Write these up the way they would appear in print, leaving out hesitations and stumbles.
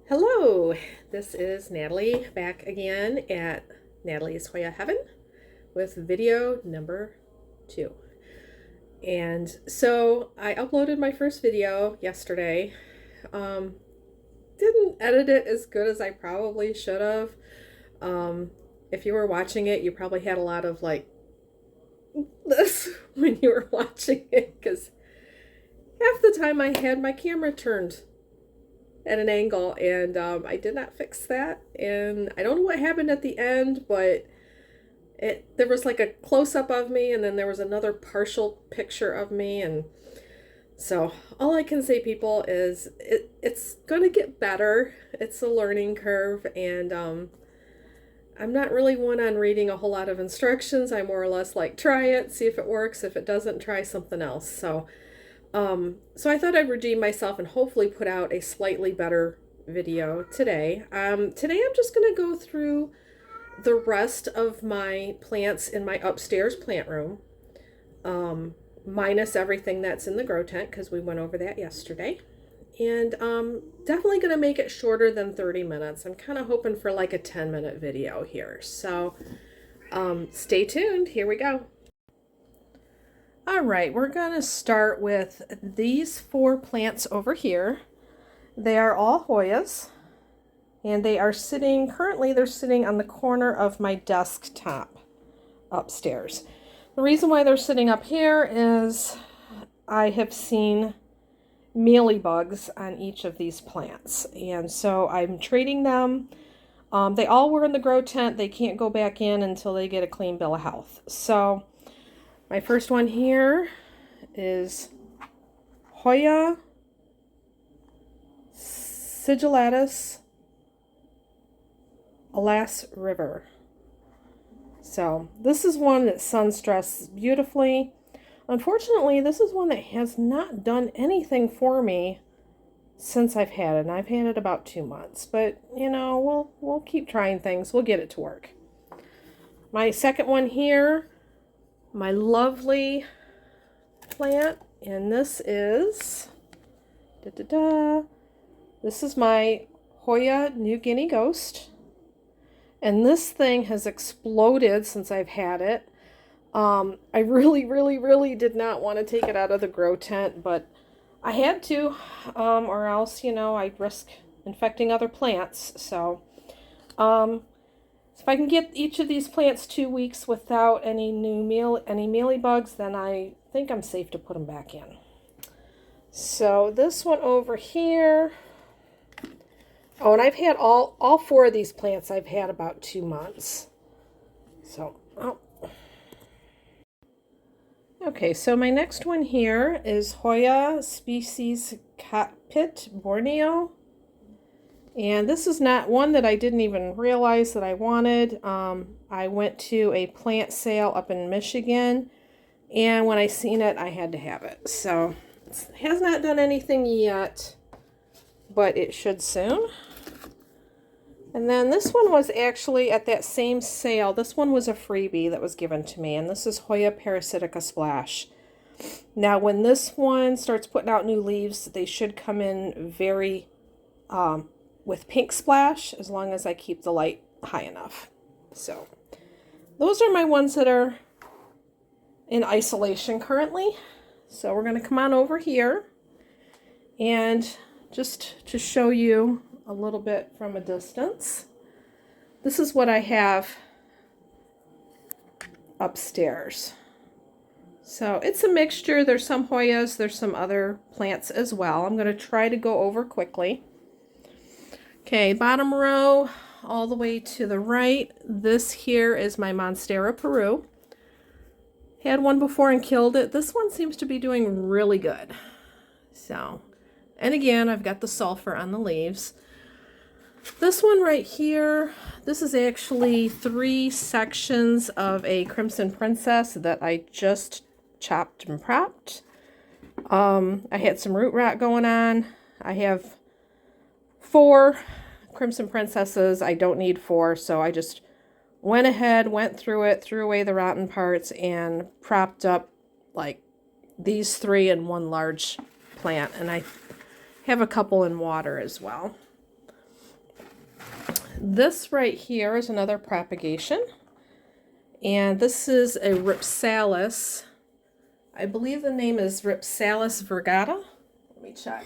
Hello, this is Natalie back again at Natalie's Hoya Heaven with video number 2. And so I uploaded my first video yesterday. Didn't edit it as good as I probably should have. If you were watching it, you probably had a lot of like this when you were watching it because half the time I had my camera turned at an angle, and I did not fix that, and I don't know what happened at the end, but there was like a close-up of me, and then there was another partial picture of me, and so all I can say, people, is it's gonna get better. It's a learning curve, and I'm not really one on reading a whole lot of instructions. I more or less like try it, see if it works. If it doesn't, try something else. So I thought I'd redeem myself and hopefully put out a slightly better video today. Today I'm just going to go through the rest of my plants in my upstairs plant room, minus everything that's in the grow tent because we went over that yesterday. And definitely going to make it shorter than 30 minutes. I'm kind of hoping for like a 10-minute video here. So stay tuned. Here we go. All right, we're going to start with these 4 plants over here. They are all Hoyas, and they are currently they're sitting on the corner of my desktop upstairs. The reason why they're sitting up here is I have seen mealybugs on each of these plants, and so I'm treating them. They all were in the grow tent. They can't go back in until they get a clean bill of health. So my first one here is Hoya sigillatus Alas River. So this is one that sun stresses beautifully. Unfortunately, this is one that has not done anything for me since I've had it. And I've had it about 2 months, but you know, we'll keep trying things. We'll get it to work. My second one here, my lovely plant, and this is this is my Hoya New Guinea Ghost, and this thing has exploded since I've had it. I really did not want to take it out of the grow tent, but I had to, or else, I'd risk infecting other plants. So if I can get each of these plants 2 weeks without any mealybugs, then I think I'm safe to put them back in. So this one over here. Oh, and I've had all 4 of these plants I've had about 2 months. So, okay, so my next one here is Hoya species Catpit Borneo. And this is not one that I didn't even realize that I wanted. I went to a plant sale up in Michigan, and when I seen it, I had to have it. So it has not done anything yet, but it should soon. And then this one was actually at that same sale. This one was a freebie that was given to me, and this is Hoya parasitica Splash. Now, when this one starts putting out new leaves, they should come in very with pink splash, as long as I keep the light high enough. So those are my ones that are in isolation currently. So we're going to come on over here, and just to show you a little bit from a distance, this is what I have upstairs. So it's a mixture. There's some Hoyas, there's some other plants as well. I'm going to try to go over quickly. Okay, bottom row all the way to the right. This here is my Monstera Peru. Had one before and killed it. This one seems to be doing really good. So, and again, I've got the sulfur on the leaves. This one right here, this is actually 3 sections of a Crimson Princess that I just chopped and propped. I had some root rot going on. I have 4 Crimson Princesses. I don't need 4, so I just went ahead, went through it, threw away the rotten parts, and propped up like these 3 in one large plant. And I have a couple in water as well. this right here is another propagation. And this is a Rhipsalis. I believe the name is Rhipsalis virgata. Let me check.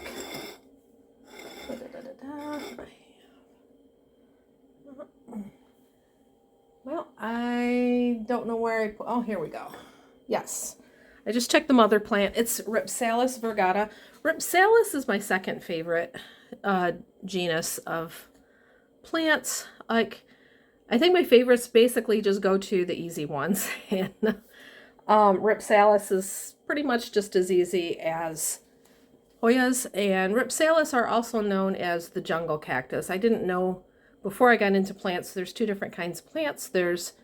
Well, I don't know where I put. Oh, here we go. Yes. I just checked the mother plant. It's Rhipsalis virgata. Rhipsalis is my second favorite genus of plants. Like, I think my favorites basically just go to the easy ones. And Rhipsalis is pretty much just as easy as Hoyas. And Rhipsalis are also known as the jungle cactus. I didn't know before I got into plants, there's two different kinds of plants. There's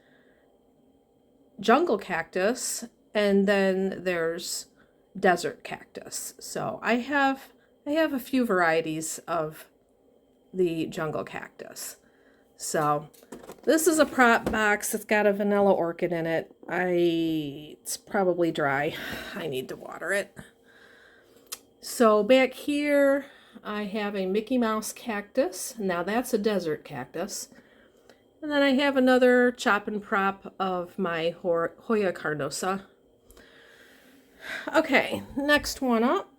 jungle cactus, and then there's desert cactus. So I have a few varieties of the jungle cactus. So this is a prop box. It's got a vanilla orchid in it. It's probably dry. I need to water it. So back here I have a Mickey Mouse cactus. Now that's a desert cactus. And then I have another chop and prop of my Hoya carnosa. Okay, next one up.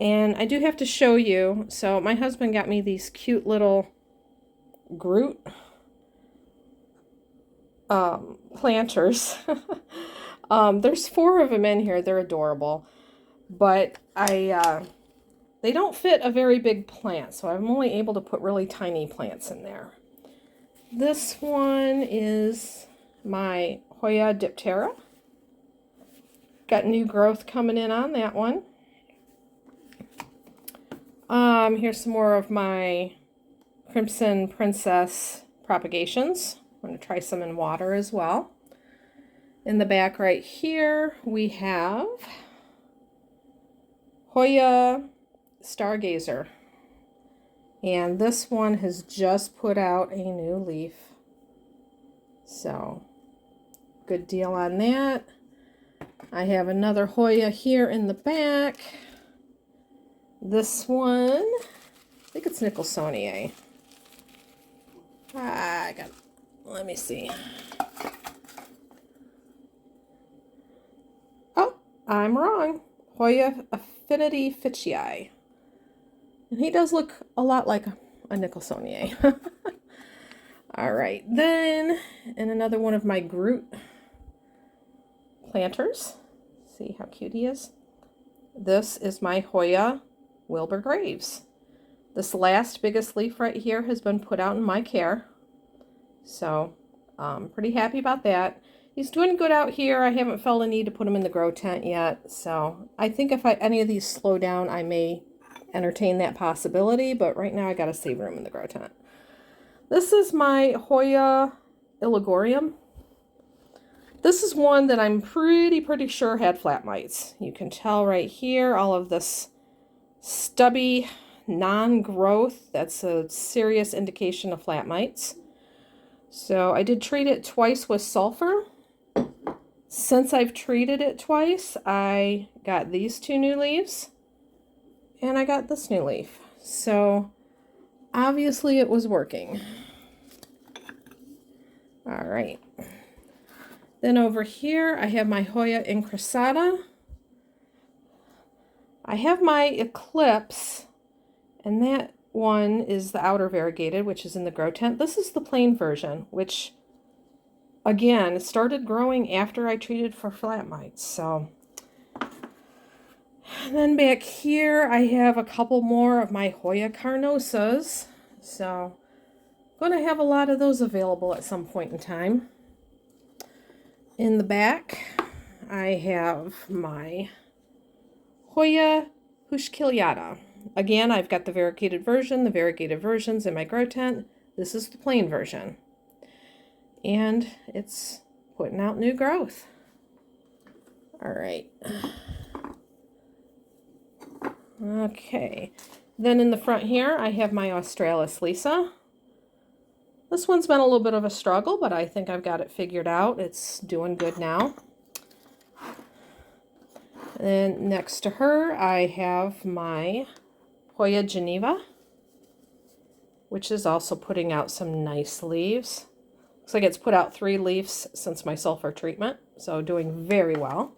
And I do have to show you. So my husband got me these cute little Groot planters. There's 4 of them in here. They're adorable. But they don't fit a very big plant, so I'm only able to put really tiny plants in there. This one is my Hoya diptera. Got new growth coming in on that one. Here's some more of my Crimson Princess propagations. I'm going to try some in water as well. In the back right here, we have Hoya Stargazer. And this one has just put out a new leaf. So, good deal on that. I have another Hoya here in the back. This one, I think it's Nicholsoniae. Let me see. Oh, I'm wrong. Hoya Affinity Fitchii. And he does look a lot like a Nicholsoniae. All right, then, and another one of my Groot planters. See how cute he is? This is my Hoya Wilbur Graves. This last biggest leaf right here has been put out in my care. So, pretty happy about that. He's doing good out here. I haven't felt a need to put him in the grow tent yet. So, I think if any of these slow down, I may entertain that possibility. But right now, I got to save room in the grow tent. This is my Hoya Illagorium. This is one that I'm pretty sure had flat mites. You can tell right here, all of this stubby non-growth. That's a serious indication of flat mites. So I did treat it twice with sulfur. Since I've treated it twice, I got these 2 new leaves and I got this new leaf. So obviously it was working. All right. Then over here, I have my Hoya incrustata. I have my Eclipse, and that one is the outer variegated, which is in the grow tent. This is the plain version, which, again, started growing after I treated for flat mites. So, and then back here, I have a couple more of my Hoya carnosas. So, I'm going to have a lot of those available at some point in time. In the back, I have my Hoya Hushkiliata. Again, I've got the variegated version, the variegated version's in my grow tent. This is the plain version. And it's putting out new growth. All right. Okay. Then in the front here, I have my Australis Lisa. This one's been a little bit of a struggle, but I think I've got it figured out. It's doing good now. And next to her, I have my Hoya Geneva, which is also putting out some nice leaves. Looks like it's put out 3 leaves since my sulfur treatment, so doing very well.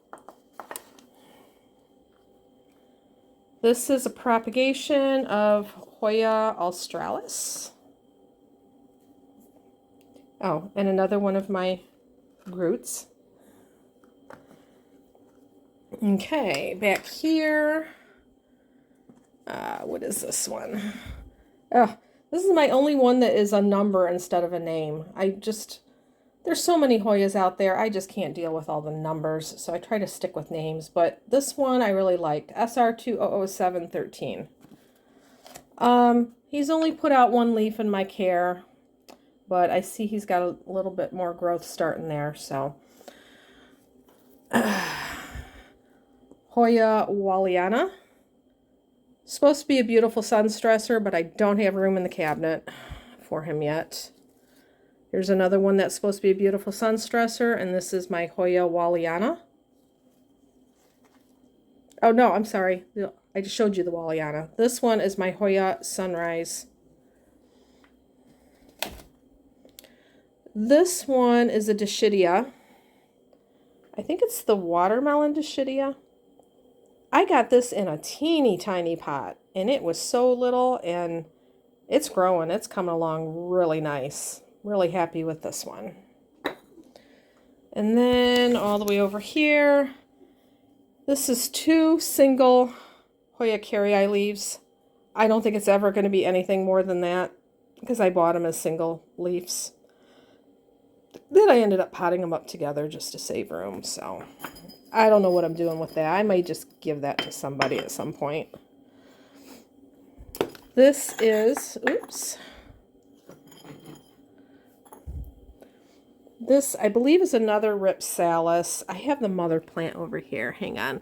This is a propagation of Hoya australis. Oh, and another one of my Groots. Okay, back here. What is this one? Oh, this is my only one that is a number instead of a name. There's so many Hoyas out there, I just can't deal with all the numbers, so I try to stick with names. But this one I really liked, SR2000713. He's only put out 1 leaf in my care, but I see he's got a little bit more growth starting there, so. Hoya Waliana. Supposed to be a beautiful sun stressor, but I don't have room in the cabinet for him yet. Here's another one that's supposed to be a beautiful sun stressor, and this is my Hoya Waliana. Oh no, I'm sorry. I just showed you the Waliana. This one is my Hoya Sunrise. This one is a Dischidia. I think it's the watermelon Dischidia. I got this in a teeny tiny pot, and it was so little, and it's growing. It's coming along really nice. Really happy with this one. And then all the way over here, this is 2 single Hoya Caryi leaves. I don't think it's ever going to be anything more than that because I bought them as single leaves. Then I ended up potting them up together just to save room, so I don't know what I'm doing with that. I might just give that to somebody at some point. This is, oops. This, I believe, is another Ripsalis. I have the mother plant over here. Hang on.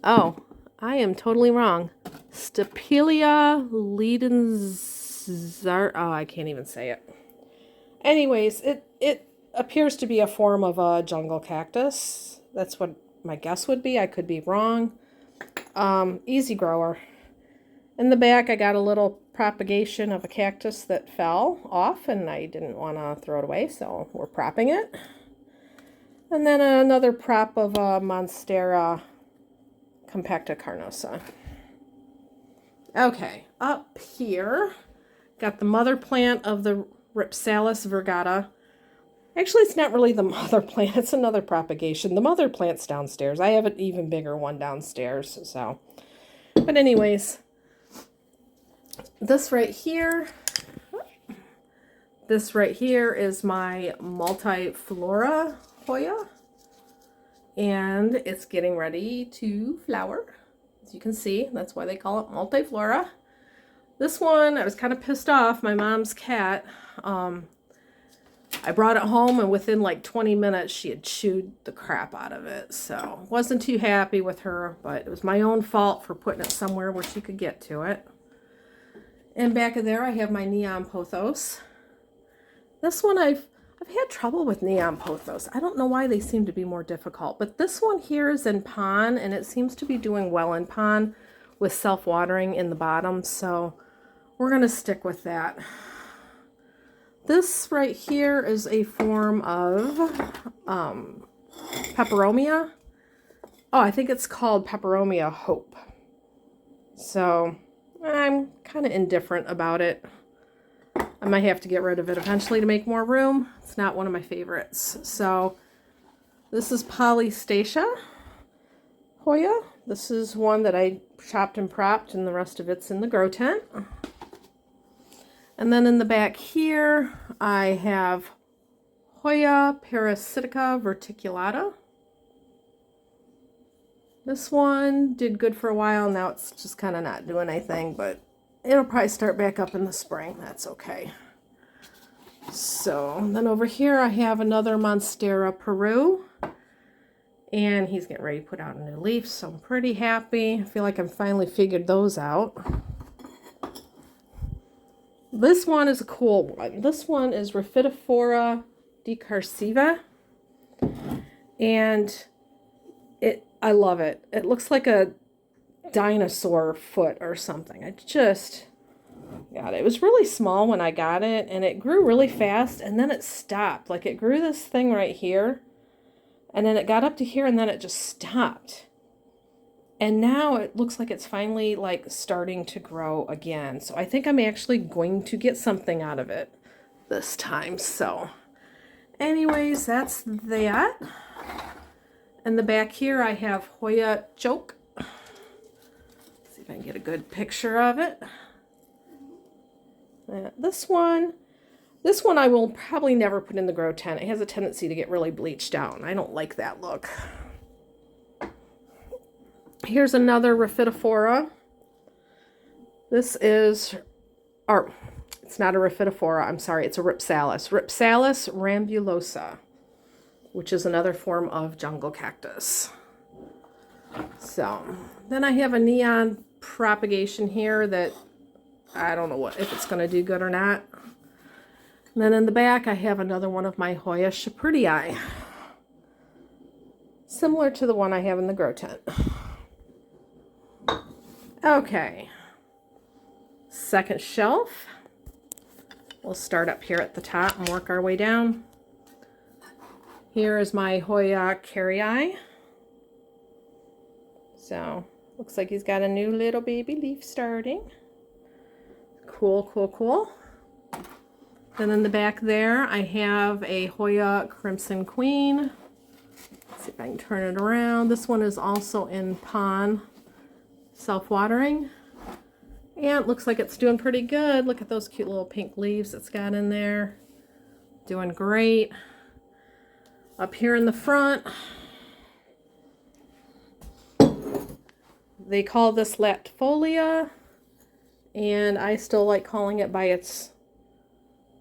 Oh, I am totally wrong. Stapelia ledenzar. Oh, I can't even say it. Anyways, it appears to be a form of a jungle cactus. That's what my guess would be. I could be wrong. Easy grower. In the back, I got a little propagation of a cactus that fell off, and I didn't want to throw it away, so we're propping it. And then another prop of a Monstera compacta carnosa. Okay, up here, got the mother plant of the Ripsalis virgata. Actually, it's not really the mother plant, it's another propagation. The mother plant's downstairs. I have an even bigger one downstairs, so. But anyways, this right here is my multiflora Hoya, and it's getting ready to flower. As you can see, that's why they call it multiflora. This one, I was kind of pissed off. My mom's cat, I brought it home, and within like 20 minutes, she had chewed the crap out of it. So, wasn't too happy with her, but it was my own fault for putting it somewhere where she could get to it. And back of there, I have my neon pothos. This one, I've had trouble with neon pothos. I don't know why they seem to be more difficult, but this one here is in pon, and it seems to be doing well in pon with self-watering in the bottom, so we're going to stick with that. This right here is a form of peperomia. Oh, I think it's called Peperomia Hope. So I'm kind of indifferent about it. I might have to get rid of it eventually to make more room. It's not one of my favorites. So this is Polystacia Hoya. This is one that I chopped and propped, and the rest of it's in the grow tent. And then in the back here, I have Hoya parasitica verticulata. This one did good for a while. Now it's just kind of not doing anything, but it'll probably start back up in the spring. That's okay. So then over here, I have another Monstera Peru. And he's getting ready to put out a new leaf, so I'm pretty happy. I feel like I've finally figured those out. This one is a cool one. This one is Rhaphidophora decursiva. And I love it. It looks like a dinosaur foot or something. I just got it. It was really small when I got it, and it grew really fast, and then it stopped. Like, it grew this thing right here, and then it got up to here, and then it just stopped. And now it looks like it's finally like starting to grow again. So I think I'm actually going to get something out of it this time. So anyways, that's that. In the back here, I have Hoya Choke. Let's see if I can get a good picture of it. This one I will probably never put in the grow tent. It has a tendency to get really bleached out. I don't like that look. Here's another Rhaphidophora. This is, or it's not a Rhaphidophora, I'm sorry, it's a Rhipsalis. Rhipsalis rambulosa, which is another form of jungle cactus. So, then I have a neon propagation here that I don't know if it's going to do good or not. And then in the back, I have another one of my Hoya Shepardii, similar to the one I have in the grow tent. Okay, second shelf. We'll start up here at the top and work our way down. Here is my Hoya Carrii. So, looks like he's got a new little baby leaf starting. Cool, cool, cool. Then in the back there, I have a Hoya Crimson Queen. Let's see if I can turn it around. This one is also in pon, self-watering. And it looks like it's doing pretty good. Look at those cute little pink leaves it's got in there. Doing great. Up here in the front, they call this Latifolia, and I still like calling it by its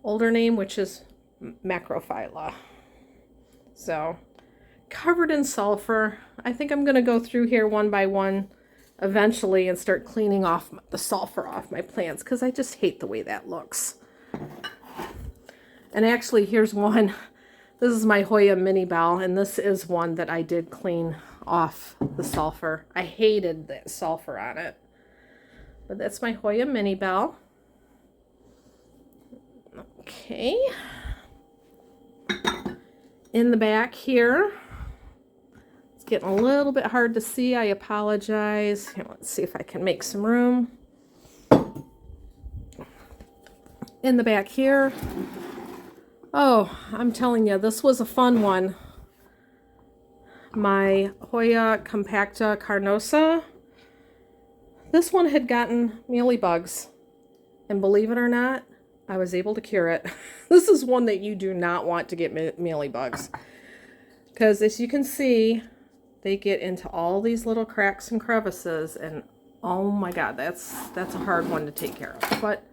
older name, which is Macrophylla. So, covered in sulfur. I think I'm going to go through here one by one eventually and start cleaning off the sulfur off my plants, because I just hate the way that looks. And actually, here's one. This is my Hoya Minibelle, and this is one that I did clean off the sulfur. I hated that sulfur on it. But that's my Hoya Minibelle. Okay. In the back here, it's getting a little bit hard to see. I apologize. Here, let's see if I can make some room. In the back here, oh, I'm telling you, this was a fun one. My Hoya Compacta Carnosa. This one had gotten mealybugs, and believe it or not, I was able to cure it. This is one that you do not want to get mealybugs, because as you can see, they get into all these little cracks and crevices, and oh my god, that's a hard one to take care of. But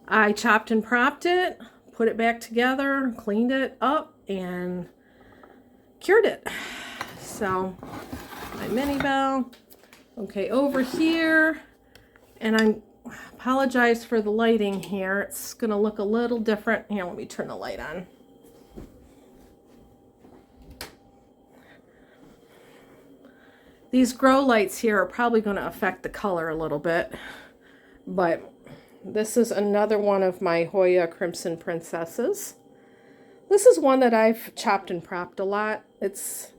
I chopped and propped it, put it back together, cleaned it up, and cured it. So, my Minibelle. Okay, over here, and I apologize for the lighting here. It's going to look a little different. Here, let me turn the light on. These grow lights here are probably going to affect the color a little bit, but this is another one of my Hoya Crimson Princesses. This is one that I've chopped and propped a lot. It's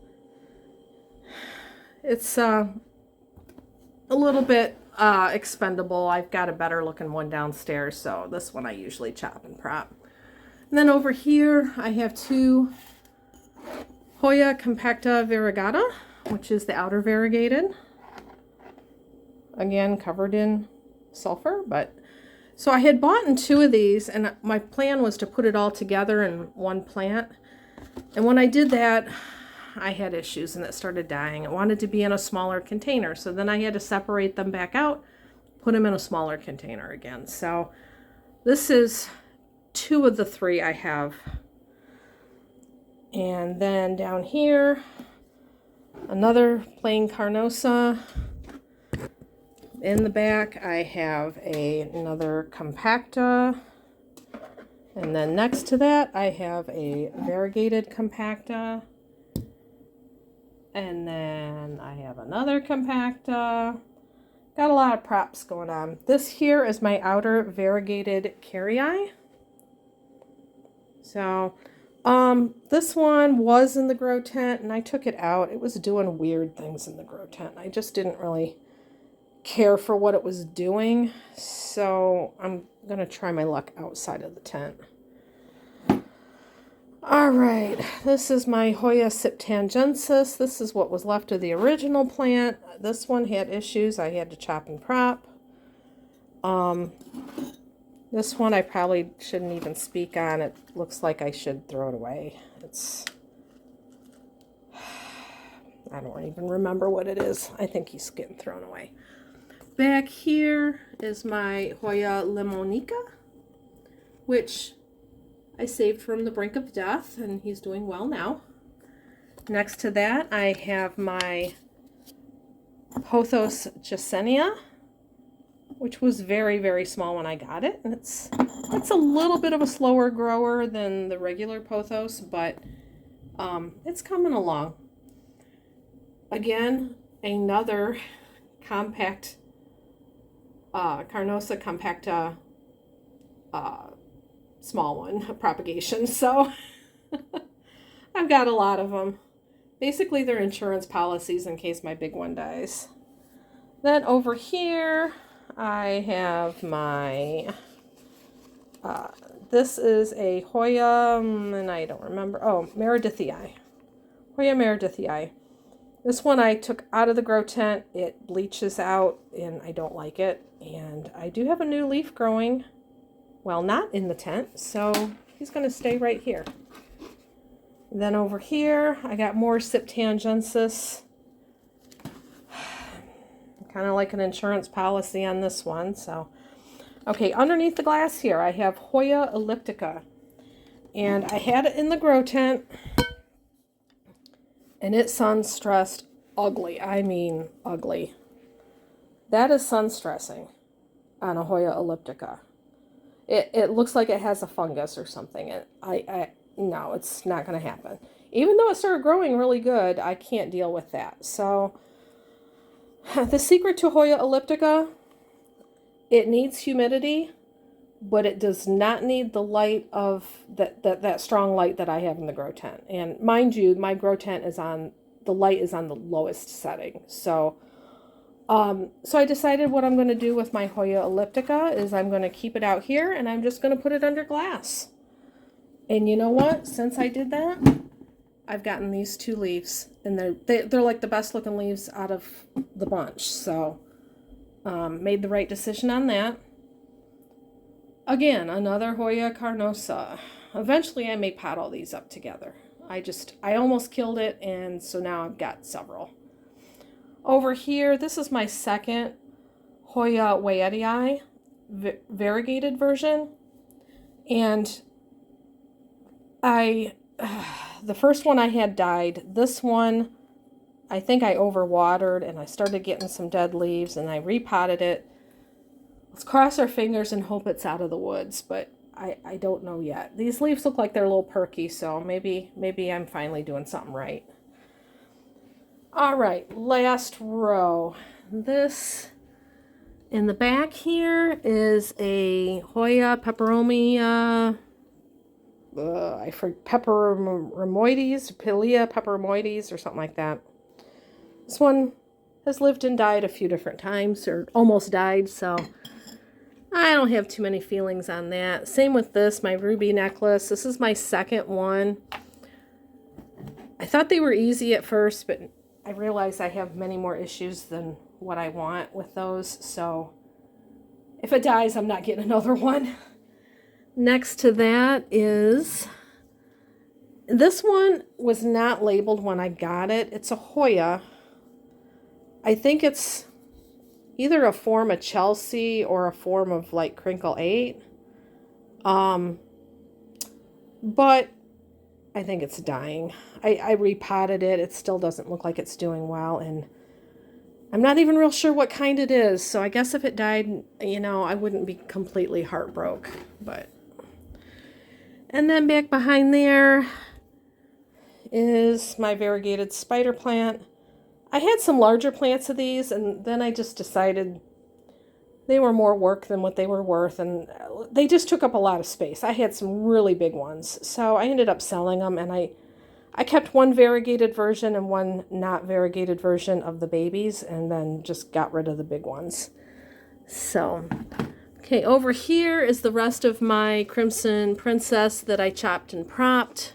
a little bit expendable. I've got a better looking one downstairs, so this one I usually chop and prop. And then over here I have two Hoya Compacta Variegata, which is the outer variegated. Again, covered in sulfur, but so I had bought in two of these, and my plan was to put it all together in one plant. And when I did that, I had issues and it started dying. It wanted to be in a smaller container, so then I had to separate them back out, put them in a smaller container again. So this is two of the three I have. And then down here, another plain Carnosa. In the back, I have another Compacta. And then next to that, I have a variegated Compacta. And then I have another Compacta. got a lot of props going on. This here is my outer variegated caryi. So, this one was in the grow tent and I took it out. It was doing weird things in the grow tent. I just didn't really care for what it was doing. So I'm going to try my luck outside of the tent. All right, this is my Hoya septangensis. This is what was left of the original plant. This one had issues. I had to chop and prop. This one I probably shouldn't even speak on. It looks like I should throw it away. I don't even remember what it is. I think he's getting thrown away. Back here is my Hoya limonica, which I saved from the brink of death, and he's doing well now. Next to that, I have my Pothos Jasenia, which was very, very small when I got it. And it's a little bit of a slower grower than the regular Pothos, but it's coming along. Again, another compact Carnosa compacta small one propagation. So I've got a lot of them. Basically, they're insurance policies in case my big one dies. Then over here, I have my, this is a Hoya, and I don't remember, Meredithii. Hoya Meredithii. This one I took out of the grow tent. It bleaches out, and I don't like it. And I do have a new leaf growing, well, not in the tent, so he's going to stay right here. And then over here, I got more septangensis. Kind of like an insurance policy on this one. So, okay, underneath the glass here, I have Hoya elliptica. And I had it in the grow tent, and it sun stressed ugly. I mean, ugly. That is sun stressing on a Hoya elliptica. It looks like it has a fungus or something. No, it's not going to happen. Even though it started growing really good, I can't deal with that. So, the secret to Hoya elliptica, it needs humidity, but it does not need the light of that strong light that I have in the grow tent. And mind you, my grow tent the light is on the lowest setting. So I decided what I'm going to do with my Hoya elliptica is I'm going to keep it out here and I'm just going to put it under glass. And you know what? Since I did that, I've gotten these two leaves, and they're like the best looking leaves out of the bunch. So made the right decision on that. Again, another Hoya carnosa. Eventually I may pot all these up together. I almost killed it, and so now I've got several. Over here, this is my second Hoya Waiatii variegated version. And the first one I had died. This one, I think I overwatered and I started getting some dead leaves, and I repotted it. Let's cross our fingers and hope it's out of the woods, but I don't know yet. These leaves look like they're a little perky, so maybe I'm finally doing something right. All right, last row. This in the back here is a Hoya peperomia. Peperomoides, Pilea peperomoides, or something like that. This one has lived and died a few different times, or almost died, so I don't have too many feelings on that. Same with this, my ruby necklace. This is my second one. I thought they were easy at first, but I realized I have many more issues than what I want with those, so if it dies, I'm not getting another one. Next to that is, this one was not labeled when I got it. It's a Hoya. I think it's either a form of Chelsea or a form of like Crinkle 8. But I think it's dying. I repotted it. It still doesn't look like it's doing well, and I'm not even real sure what kind it is. So I guess if it died, I wouldn't be completely heartbroken, but... And then back behind there is my variegated spider plant. I had some larger plants of these, and then I just decided they were more work than what they were worth, and they just took up a lot of space. I had some really big ones, so I ended up selling them, and I kept one variegated version and one not variegated version of the babies, and then just got rid of the big ones. So, okay, over here is the rest of my Crimson Princess that I chopped and propped,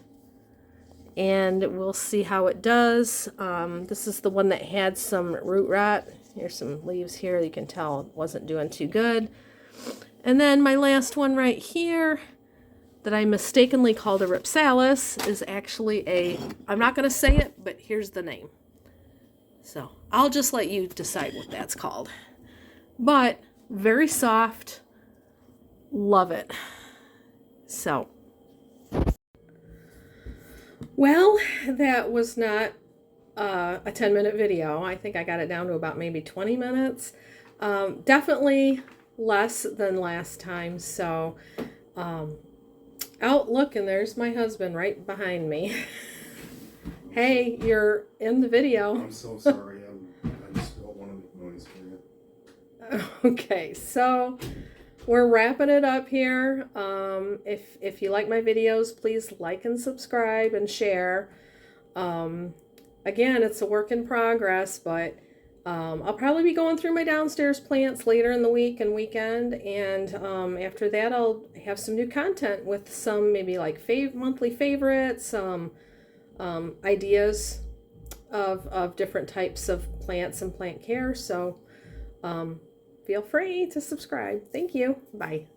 and we'll see how it does. This is the one that had some root rot. Here's some leaves here. You can tell it wasn't doing too good. And then my last one right here that I mistakenly called a Ripsalis is actually a, I'm not going to say it, but here's the name. So I'll just let you decide what that's called. But very soft. Love it. So, well, that was not a 10-minute video. I think I got it down to about maybe 20 minutes. Definitely less than last time. So, oh, look, and there's my husband right behind me. Hey, you're in the video. I'm so sorry. I just don't want to make noise for you. Okay, so we're wrapping it up here. If you like my videos, please like and subscribe and share. Again, it's a work in progress, but I'll probably be going through my downstairs plants later in the week and weekend, and after that I'll have some new content with some maybe like monthly favorites, some ideas of different types of plants and plant care. So feel free to subscribe. Thank you. Bye.